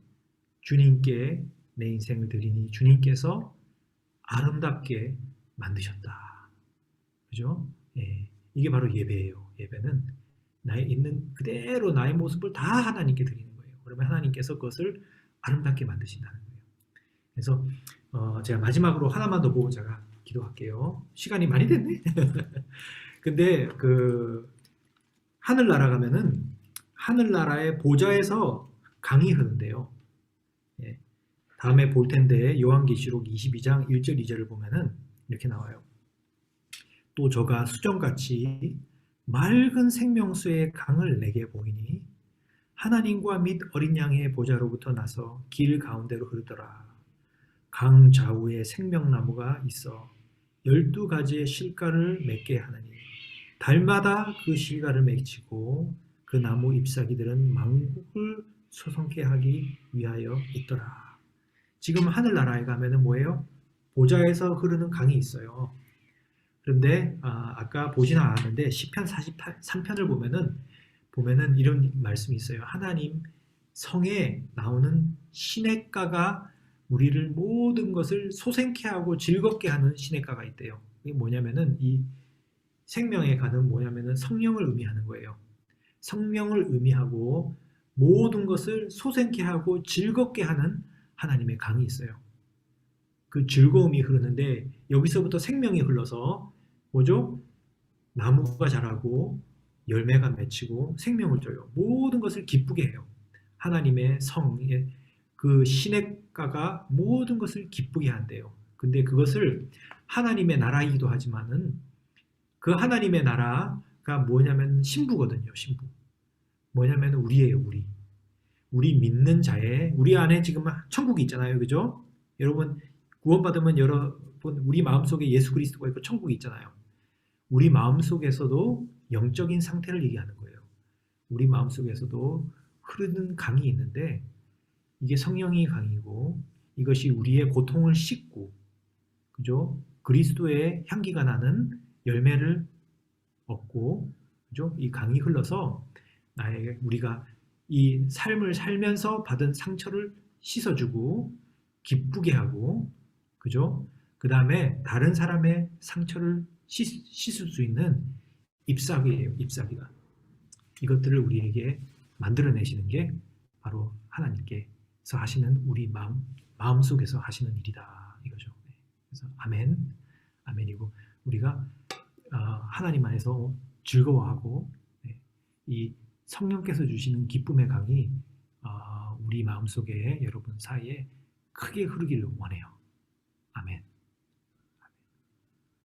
주님께 내 인생을 드리니 주님께서 아름답게 만드셨다. 그죠? 예. 이게 바로 예배예요. 예배는 나의 있는 그대로 나의 모습을 다 하나님께 드리는 거예요. 그러면 하나님께서 그것을 아름답게 만드신다는 거예요. 그래서 제가 마지막으로 하나만 더 보고 제가 기도할게요. 시간이 많이 됐네. 근데 그 하늘나라 가면은 하늘나라의 보좌에서 강이 흐른대요. 예. 다음에 볼 텐데 요한계시록 22장 1절 2절을 보면은 이렇게 나와요. 또 저가 수정같이 맑은 생명수의 강을 내게 보이니 하나님과 및 어린 양의 보좌로부터 나서 길 가운데로 흐르더라. 강 좌우에 생명나무가 있어 12가지의 실과를 맺게 하느니 달마다 그 실과를 맺히고 그 나무 잎사귀들은 만국을 소성케 하기 위하여 있더라. 지금 하늘나라에 가면은 뭐예요? 보좌에서 흐르는 강이 있어요. 그런데 아까 보지는 않았는데 시편 43편을 보면은 이런 말씀이 있어요. 하나님 성에 나오는 시냇가가 우리를 모든 것을 소생케 하고 즐겁게 하는 시냇가가 있대요. 이게 뭐냐면은 이 생명의 가는 뭐냐면은 성령을 의미하는 거예요. 성령을 의미하고 모든 것을 소생케 하고 즐겁게 하는 하나님의 강이 있어요. 그 즐거움이 흐르는데 여기서부터 생명이 흘러서 뭐죠? 나무가 자라고 열매가 맺히고 생명을 줘요. 모든 것을 기쁘게 해요. 하나님의 성의 그 시냇가가 모든 것을 기쁘게 한대요. 근데 그것을 하나님의 나라이기도 하지만은 그 하나님의 나라가 뭐냐면 신부거든요. 신부. 뭐냐면 우리예요. 우리 믿는 자의 우리 안에 지금 천국이 있잖아요. 그죠? 여러분 구원받으면 여러분 우리 마음속에 예수 그리스도가 있고 천국이 있잖아요. 우리 마음속에서도 영적인 상태를 얘기하는 거예요. 우리 마음속에서도 흐르는 강이 있는데 이게 성령의 강이고 이것이 우리의 고통을 씻고 그죠? 그리스도의 향기가 나는 열매를 얻고 그죠? 이 강이 흘러서 나에게 우리가 이 삶을 살면서 받은 상처를 씻어주고 기쁘게 하고 그죠? 그 다음에 다른 사람의 상처를 씻을 수 있는 잎사귀예요. 잎사귀가. 이것들을 우리에게 만들어내시는 게 바로 하나님께서 하시는 우리 마음속에서 하시는 일이다. 이거죠. 그래서 아멘, 아멘이고 우리가 하나님 안에서 즐거워하고 이 성령께서 주시는 기쁨의 강이 우리 마음속에 여러분 사이에 크게 흐르기를 원해요.